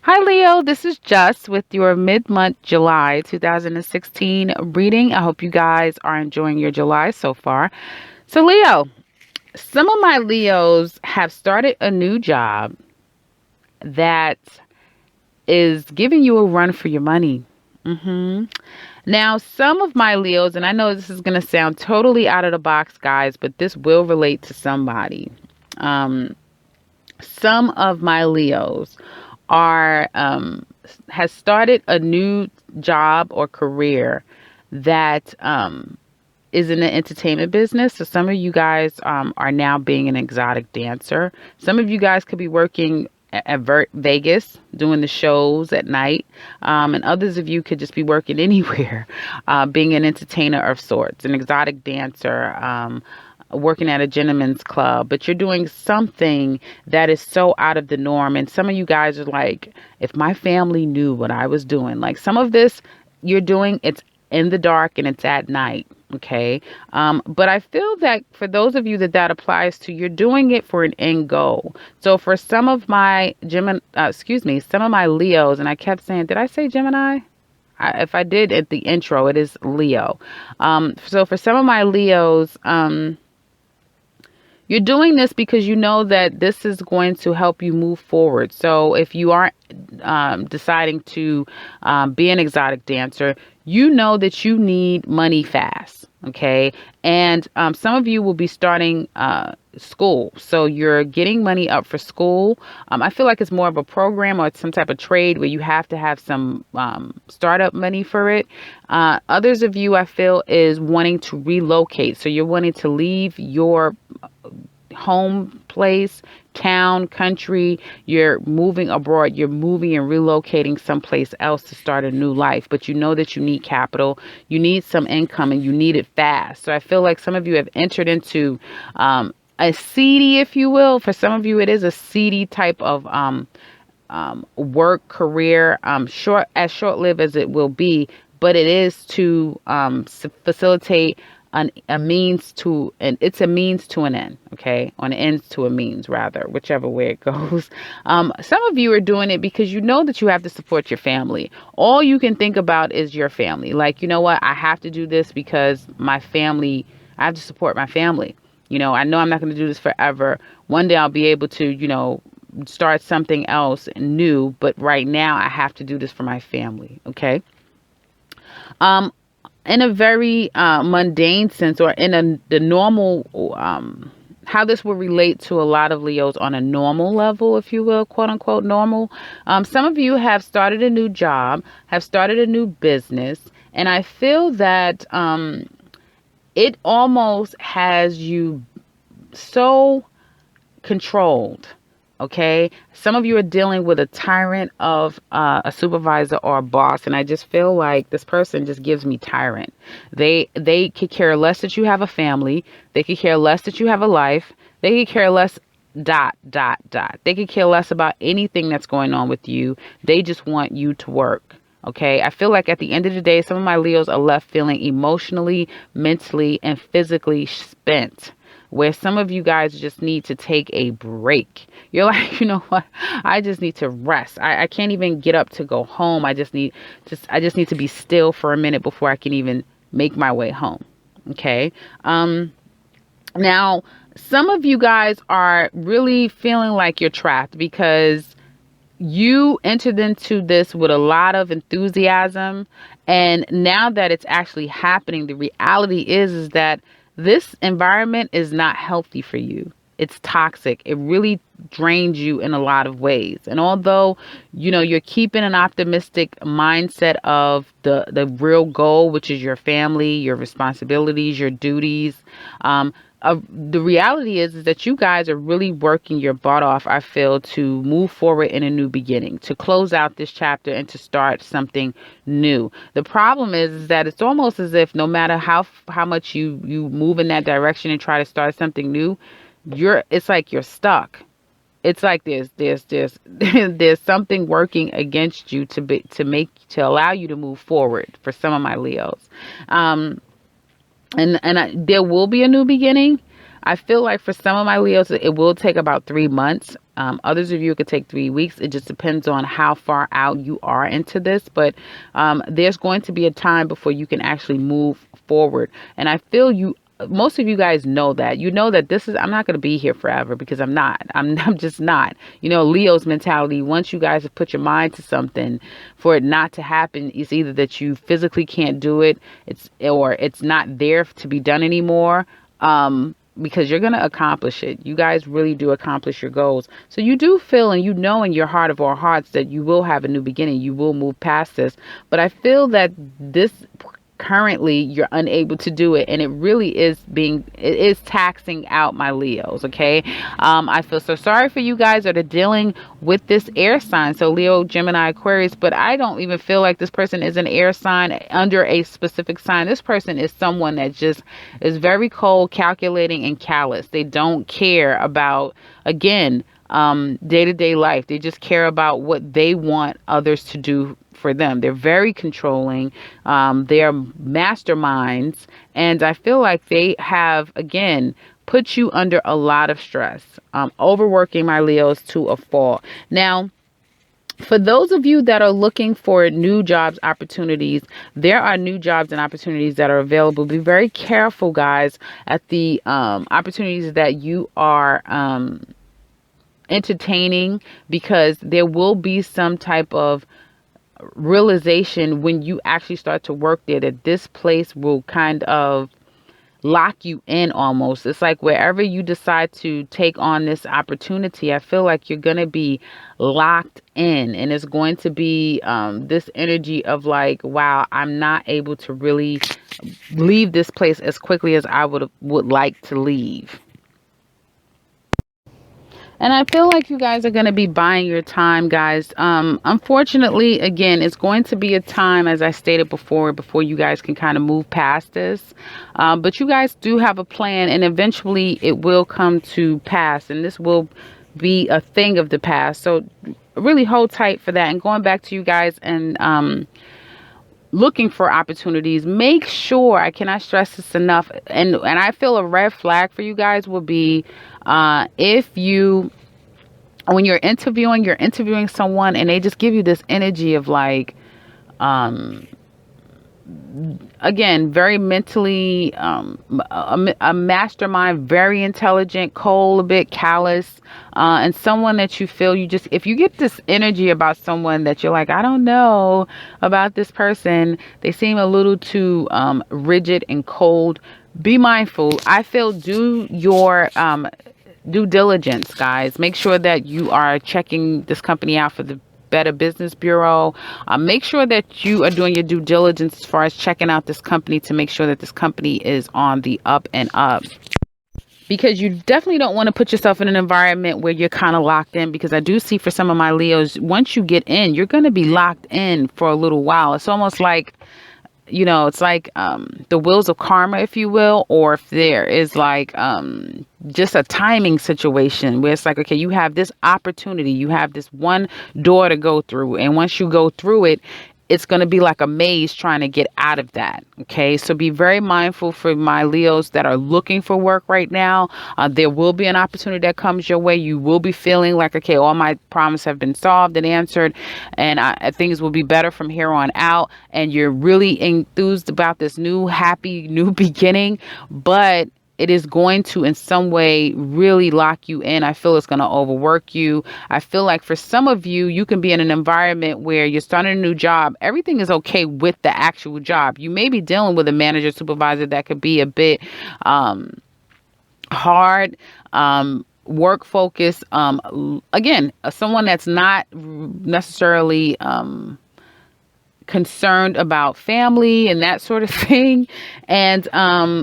Hi, Leo. This is Just with your mid-month July 2016 reading. I hope you guys are enjoying your July so far. So, Leo, some of my Leos have started a new job that is giving you a run for your money. Now, some of my Leos, and I know this is going to sound totally out of the box, guys, but this will relate to somebody. Um, some of my Leos are has started a new job or career that is in the entertainment business. So some of you guys are now being an exotic dancer. Some of you guys could be working at Vegas doing the shows at night, and others of you could just be working anywhere, being an entertainer of sorts, an exotic dancer, working at a gentleman's club, but you're doing something that is so out of the norm. And some of you guys are like, if my family knew what I was doing, like some of this you're doing, it's in the dark and it's at night. Okay. But I feel that for those of you that applies to, you're doing it for an end goal. So for some of my some of my Leos, and I kept saying, did I say Gemini? If I did at the intro, it is Leo. So for some of my Leos, you're doing this because you know that this is going to help you move forward. So if you aren't deciding to be an exotic dancer, you know that you need money fast. Okay. And some of you will be starting school. So you're getting money up for school. I feel like it's more of a program or some type of trade where you have to have some startup money for it. Others of you, I feel, is wanting to relocate. So you're wanting to leave your home place, town, country, you're moving abroad, you're moving and relocating someplace else to start a new life, but you know that you need capital, you need some income, and you need it fast. So I feel like some of you have entered into a seedy, if you will. For some of you, it is a seedy type of work career, short-lived as it will be, but it is to facilitate a means to, and it's a means to an end, okay, on an ends to a means, rather, whichever way it goes. Some of you are doing it because you know that you have to support your family. All you can think about is your family. Like, you know what, I have to do this because my family, I have to support my family. I know I'm not going to do this forever. One day I'll be able to, start something else new, but right now I have to do this for my family, okay? Um, in a very mundane sense, or in the normal, how this will relate to a lot of Leos on a normal level, if you will, quote unquote normal. Some of you have started a new job, have started a new business, and I feel that it almost has you so controlled. Okay. Some of you are dealing with a tyrant of a supervisor or a boss. And I just feel like this person just gives me tyrant. They could care less that you have a family. They could care less that you have a life. They could care less dot, dot, dot. They could care less about anything that's going on with you. They just want you to work. Okay. I feel like at the end of the day, some of my Leos are left feeling emotionally, mentally, and physically spent, where some of you guys just need to take a break. You're like, you know what? I just need to rest. I can't even get up to go home. I just need to be still for a minute before I can even make my way home. Okay. Now, some of you guys are really feeling like you're trapped because you entered into this with a lot of enthusiasm, and now that it's actually happening, the reality is that this environment is not healthy for you. It's toxic. It really drains you in a lot of ways. And although, you're keeping an optimistic mindset of the real goal, which is your family, your responsibilities, your duties, the reality is that you guys are really working your butt off, I feel, to move forward in a new beginning, to close out this chapter and to start something new. The problem is that it's almost as if no matter how much you move in that direction and try to start something new, it's like you're stuck. It's like there's something working against you to allow you to move forward for some of my Leos. There will be a new beginning. I feel like for some of my Leos, it will take about 3 months. Others of you, it could take 3 weeks. It just depends on how far out you are into this. But there's going to be a time before you can actually move forward. And I feel most of you guys know that. You know that I'm not going to be here forever, because I'm not. I'm just not. Leo's mentality, once you guys have put your mind to something, for it not to happen, it's either that you physically can't do it, or it's not there to be done anymore. Because you're going to accomplish it. You guys really do accomplish your goals. So you do feel, and in your heart of all hearts, that you will have a new beginning. You will move past this. But I feel that this currently you're unable to do it, and it really is taxing out my Leos. Okay. I feel so sorry for you guys that are dealing with this air sign, so Leo, Gemini, Aquarius, but I don't even feel like this person is an air sign under a specific sign. This person is someone that just is very cold, calculating, and callous. They don't care about, again, day-to-day life. They just care about what they want others to do for them. They're very controlling. They're masterminds. And I feel like they have, again, put you under a lot of stress, overworking my Leos to a fault. Now, for those of you that are looking for new jobs opportunities, there are new jobs and opportunities that are available. Be very careful, guys, at the opportunities that you are entertaining, because there will be some type of realization when you actually start to work there that this place will kind of lock you in almost. It's like wherever you decide to take on this opportunity, I feel like you're going to be locked in, and it's going to be this energy of like, wow, I'm not able to really leave this place as quickly as I would like to leave. And I feel like you guys are going to be buying your time, guys. Unfortunately, again, it's going to be a time, as I stated before you guys can kind of move past this. But you guys do have a plan, and eventually it will come to pass. And this will be a thing of the past. So really hold tight for that. And going back to you guys and looking for opportunities, make sure, I cannot stress this enough, and I feel a red flag for you guys will be if you, when you're interviewing someone and they just give you this energy of like, again, very mentally, a mastermind, very intelligent, cold, a bit callous, and someone that you feel if you get this energy about someone that you're like, I don't know about this person, they seem a little too rigid and cold, be mindful. I feel do your due diligence, guys. Make sure that you are checking this company out for the Better Business Bureau. Make sure that you are doing your due diligence as far as checking out this company to make sure that this company is on the up and up. Because you definitely don't want to put yourself in an environment where you're kind of locked in, because I do see for some of my Leos, once you get in, you're going to be locked in for a little while. It's almost like, it's like the wheels of karma, if you will, or if there is like just a timing situation where it's like, okay, you have this opportunity, you have this one door to go through, and once you go through it, it's going to be like a maze trying to get out of that. Okay. So be very mindful for my Leos that are looking for work right now. There will be an opportunity that comes your way. You will be feeling like, okay, all my problems have been solved and answered, and things will be better from here on out. And you're really enthused about this new, happy, new beginning, but it is going to in some way really lock you in. I feel it's going to overwork you. I feel like for some of you, you can be in an environment where you're starting a new job. Everything is okay with the actual job. You may be dealing with a manager, supervisor that could be a bit hard, work focused. Again, someone that's not necessarily concerned about family and that sort of thing. And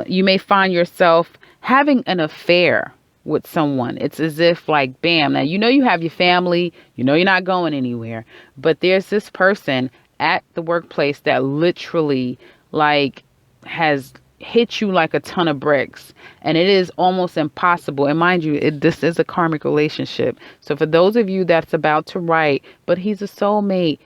you may find yourself having an affair with someone. It's as if like, bam, now you have your family, you're not going anywhere, but there's this person at the workplace that literally like has hit you like a ton of bricks, and it is almost impossible. And mind you, this is a karmic relationship. So for those of you that's about to write, but he's a soulmate,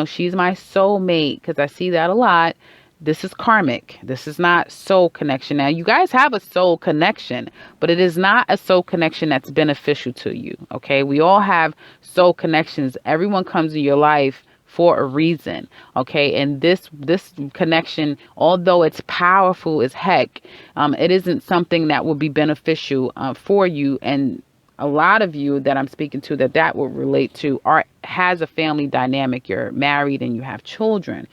she's my soulmate, because I see that a lot. This is karmic. This is not soul connection. Now, you guys have a soul connection, but it is not a soul connection that's beneficial to you. Okay. We all have soul connections. Everyone comes in your life for a reason. Okay. And this connection, although it's powerful as heck, it isn't something that will be beneficial for you. And a lot of you that I'm speaking to that will relate to has a family dynamic. You're married and you have children.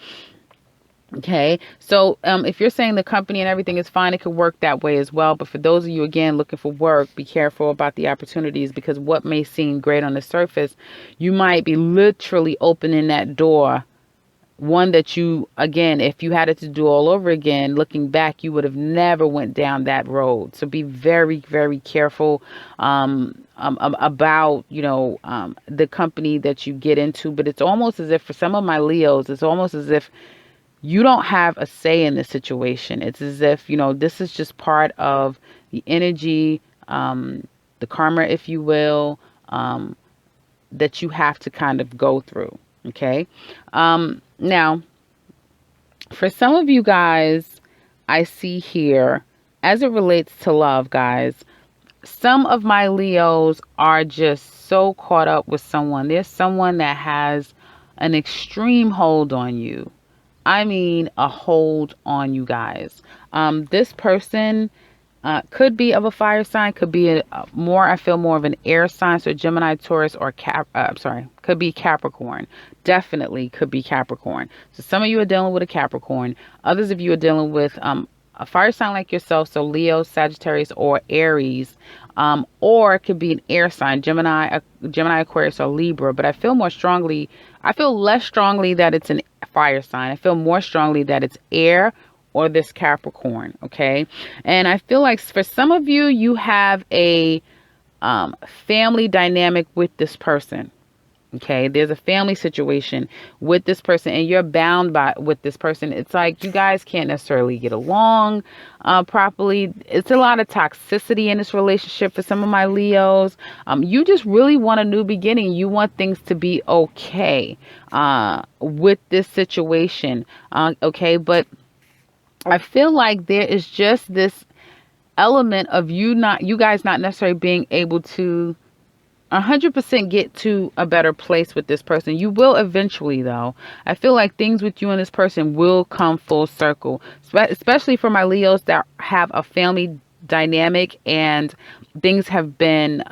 Okay, so if you're saying the company and everything is fine, it could work that way as well. But for those of you, again, looking for work, be careful about the opportunities, because what may seem great on the surface, you might be literally opening that door. One that you, again, if you had it to do all over again, looking back, you would have never went down that road. So be very, very careful about, the company that you get into. But it's almost as if for some of my Leos, it's almost as if you don't have a say in the situation. It's as if, this is just part of the energy, the karma, if you will, that you have to kind of go through. Okay. Now, for some of you guys, I see here, as it relates to love, guys, some of my Leos are just so caught up with someone. There's someone that has an extreme hold on you. I mean, a hold on you guys. This person could be of a fire sign, could be I feel more of an air sign, so Gemini, Taurus, or could be Capricorn. Definitely could be Capricorn. So some of you are dealing with a Capricorn. Others of you are dealing with a fire sign like yourself, so Leo, Sagittarius, or Aries. Or it could be an air sign, Gemini, Aquarius, or Libra. But I feel less strongly that it's a fire sign. I feel more strongly that it's air or this Capricorn. Okay. And I feel like for some of you, you have a family dynamic with this person. Okay, there's a family situation with this person and you're bound with this person. It's like you guys can't necessarily get along properly. It's a lot of toxicity in this relationship for some of my Leos. You just really want a new beginning. You want things to be okay with this situation. Okay, but I feel like there is just this element of you guys not necessarily being able to 100% get to a better place with this person. You will eventually, though. I feel like things with you and this person will come full circle, especially for my Leos that have a family dynamic and things have been,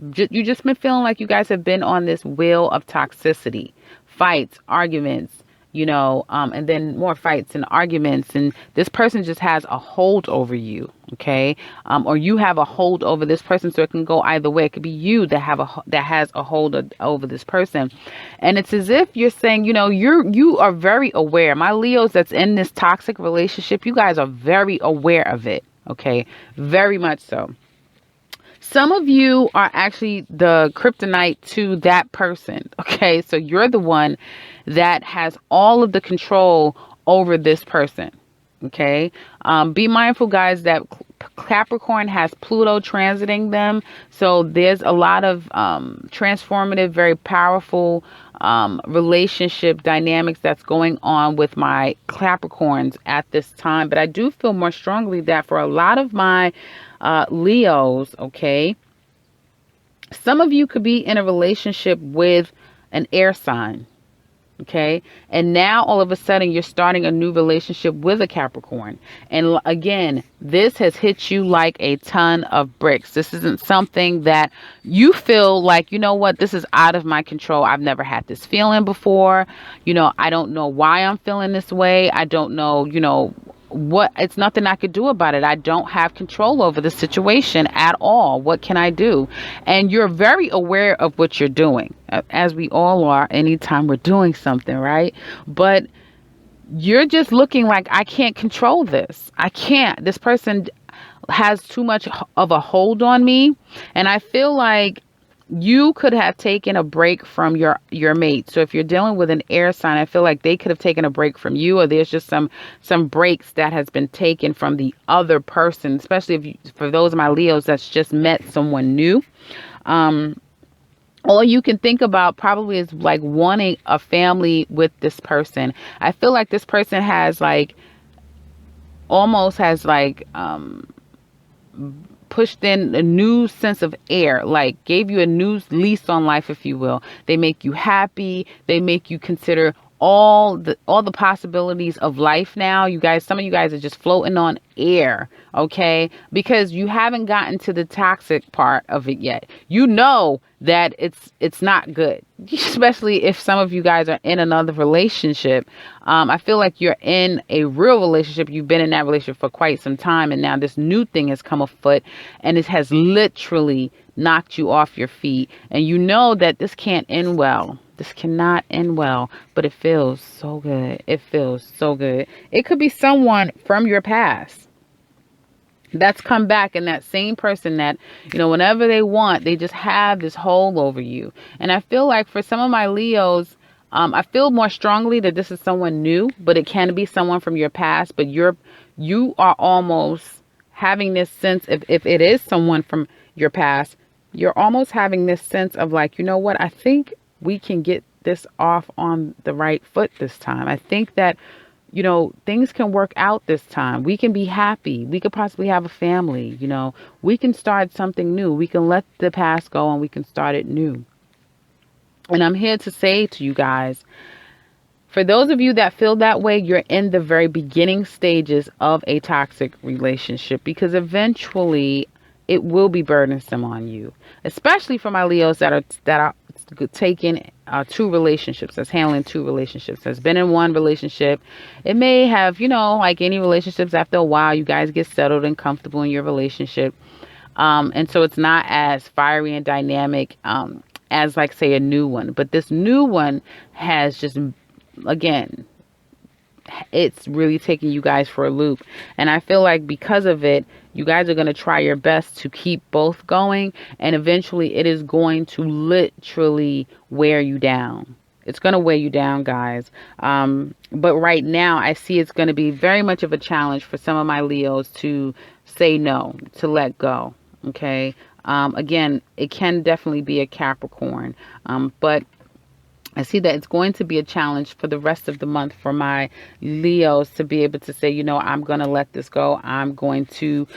you just been feeling like you guys have been on this wheel of toxicity, fights, arguments, and then more fights and arguments. And this person just has a hold over you. Okay. Or you have a hold over this person. So it can go either way. It could be you that has a hold over this person. And it's as if you're saying, you are very aware. My Leos that's in this toxic relationship, you guys are very aware of it. Okay. Very much so. Some of you are actually the kryptonite to that person. Okay. So you're the one that has all of the control over this person. Okay. Be mindful, guys, that Capricorn has Pluto transiting them. So there's a lot of transformative, very powerful relationship dynamics that's going on with my Capricorns at this time. But I do feel more strongly that for a lot of my Leos, okay, some of you could be in a relationship with an air sign. Okay. And now all of a sudden you're starting a new relationship with a Capricorn. And again, this has hit you like a ton of bricks. This isn't something that you feel like, this is out of my control. I've never had this feeling before. I don't know why I'm feeling this way. I don't know, it's nothing I could do about it. I don't have control over the situation at all. What can I do? And you're very aware of what you're doing, as we all are anytime we're doing something, right? But you're just looking like, I can't control this. I can't. This person has too much of a hold on me. And I feel like you could have taken a break from your mate. So if you're dealing with an air sign, I feel like they could have taken a break from you, or there's just some breaks that has been taken from the other person, especially for those of my Leos that's just met someone new. all you can think about probably is like wanting a family with this person. I feel like this person has like almost has like pushed in a new sense of air, like gave you a new lease on life, if you will. They make you happy. They make you consider all the possibilities of life now. You guys, some of you guys are just floating on air, okay? Because you haven't gotten to the toxic part of it yet. You know that it's not good, especially if some of you guys are in another relationship. I feel like you're in a real relationship. You've been in that relationship for quite some time, and now this new thing has come afoot, and it has literally knocked you off your feet. And you know that this can't end well. This cannot end well, but it feels so good. It feels so good. It could be someone from your past that's come back, and that same person that, whenever they want, they just have this hold over you. And I feel like for some of my Leos, I feel more strongly that this is someone new, but it can be someone from your past. But you are almost having this sense, if it is someone from your past, you're almost having this sense of like, you know what, I think we can get this off on the right foot this time. I think that, things can work out this time. We can be happy. We could possibly have a family. We can start something new. We can let the past go and we can start it new. And I'm here to say to you guys, for those of you that feel that way, you're in the very beginning stages of a toxic relationship, because eventually it will be burdensome on you, especially for my Leos that are taking two relationships, that's handling two relationships, that's been in one relationship. It may have, like any relationships, after a while, you guys get settled and comfortable in your relationship. And so it's not as fiery and dynamic as, like, say, a new one. But this new one has just, again, it's really taking you guys for a loop. And I feel like because of it, you guys are going to try your best to keep both going. And eventually it is going to literally wear you down. It's going to weigh you down, guys. But right now I see it's going to be very much of a challenge for some of my Leos to say no, to let go. Okay. Again, it can definitely be a Capricorn. But I see that it's going to be a challenge for the rest of the month for my Leos to be able to say, I'm going to let this go. I'm going to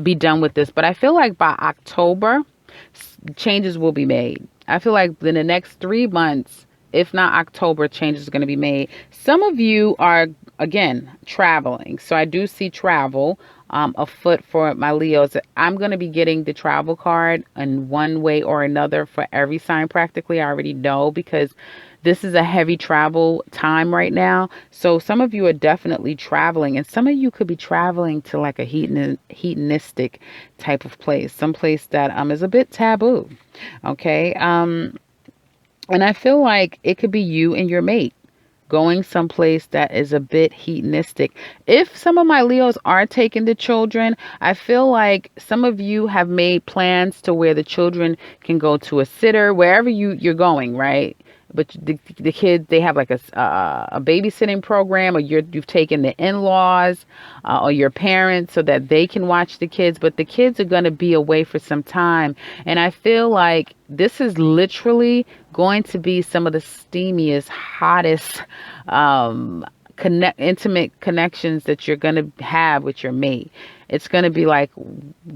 be done with this. But I feel like by October, changes will be made. I feel like in the next 3 months, if not October, changes are going to be made. Some of you are, again, traveling. So I do see travel afoot for my Leos. I'm going to be getting the travel card in one way or another for every sign practically. I already know, because this is a heavy travel time right now. So some of you are definitely traveling, and some of you could be traveling to like a hedonistic type of place, some place that is a bit taboo. Okay. And I feel like it could be you and your mate going someplace that is a bit hedonistic. If some of my Leos are taking the children, I feel like some of you have made plans to where the children can go to a sitter, wherever you're going, right? But the kids, they have like a babysitting program, or you've taken the in-laws or your parents so that they can watch the kids. But the kids are going to be away for some time. And I feel like this is literally going to be some of the steamiest, hottest, intimate connections that you're going to have with your mate. It's going to be like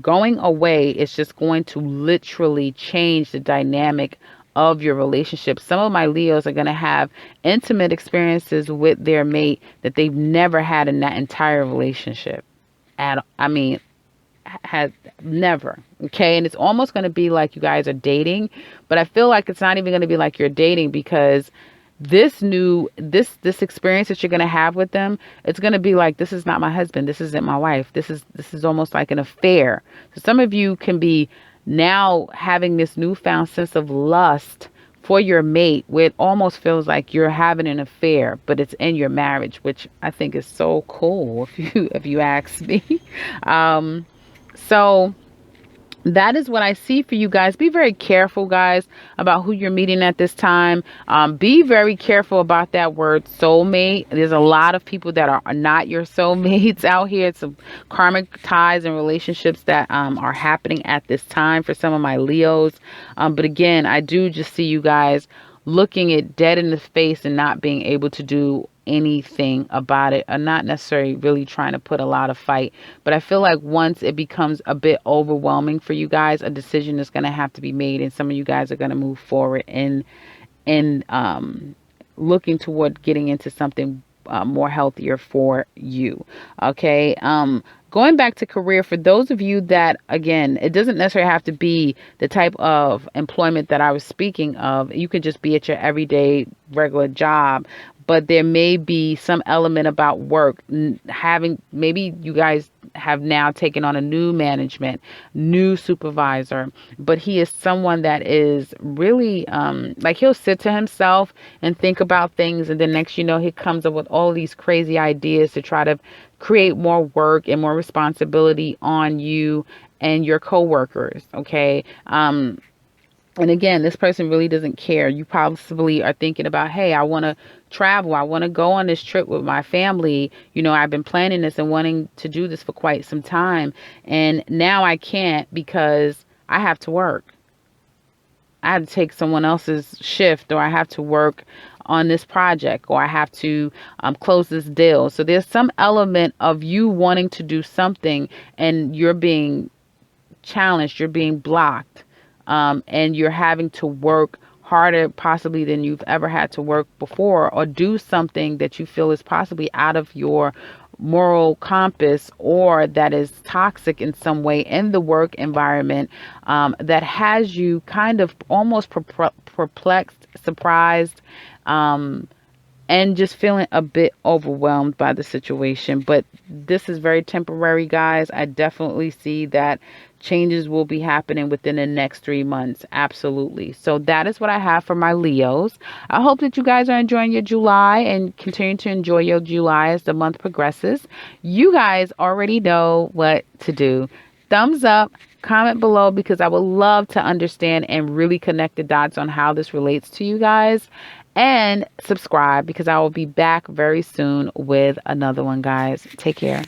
going away. It's just going to literally change the dynamic of your relationship. Some of my Leos are going to have intimate experiences with their mate that they've never had in that entire relationship. Had never. Okay. And it's almost going to be like you guys are dating, but I feel like it's not even going to be like you're dating, because this experience that you're going to have with them, it's going to be like, this is not my husband. This isn't my wife. This is almost like an affair. So some of you can be now having this newfound sense of lust for your mate, where it almost feels like you're having an affair, but it's in your marriage, which I think is so cool, if you ask me. So that is what I see for you guys. Be very careful, guys, about who you're meeting at this time. Be very careful about that word soulmate. There's a lot of people that are not your soulmates out here. It's some karmic ties and relationships that are happening at this time for some of my Leos. But again, I do just see you guys looking it dead in the face and not being able to do anything about it, or not necessarily really trying to put a lot of fight. But I feel like once it becomes a bit overwhelming for you guys, a decision is going to have to be made, and some of you guys are going to move forward in looking toward getting into something more healthier for you. Okay. Going back to career, for those of you that, again, it doesn't necessarily have to be the type of employment that I was speaking of. You could just be at your everyday regular job, but there may be some element about work having, maybe you guys have now taken on a new management, new supervisor, but he is someone that is really like, he'll sit to himself and think about things, and then next you know, he comes up with all these crazy ideas to try to create more work and more responsibility on you and your coworkers. Okay. And again, this person really doesn't care. You possibly are thinking about, hey, I want to travel. I want to go on this trip with my family. You know, I've been planning this and wanting to do this for quite some time. And now I can't because I have to work. I have to take someone else's shift, or I have to work on this project, or I have to close this deal. So there's some element of you wanting to do something and you're being challenged, you're being blocked. And you're having to work harder possibly than you've ever had to work before, or do something that you feel is possibly out of your moral compass, or that is toxic in some way in the work environment, that has you kind of almost perplexed, surprised, and just feeling a bit overwhelmed by the situation. But this is very temporary, guys. I definitely see that changes will be happening within the next 3 months. Absolutely. So that is what I have for my Leos. I hope that you guys are enjoying your July and continue to enjoy your July as the month progresses. You guys already know what to do. Thumbs up, comment below, because I would love to understand and really connect the dots on how this relates to you guys. And subscribe, because I will be back very soon with another one, guys. Take care.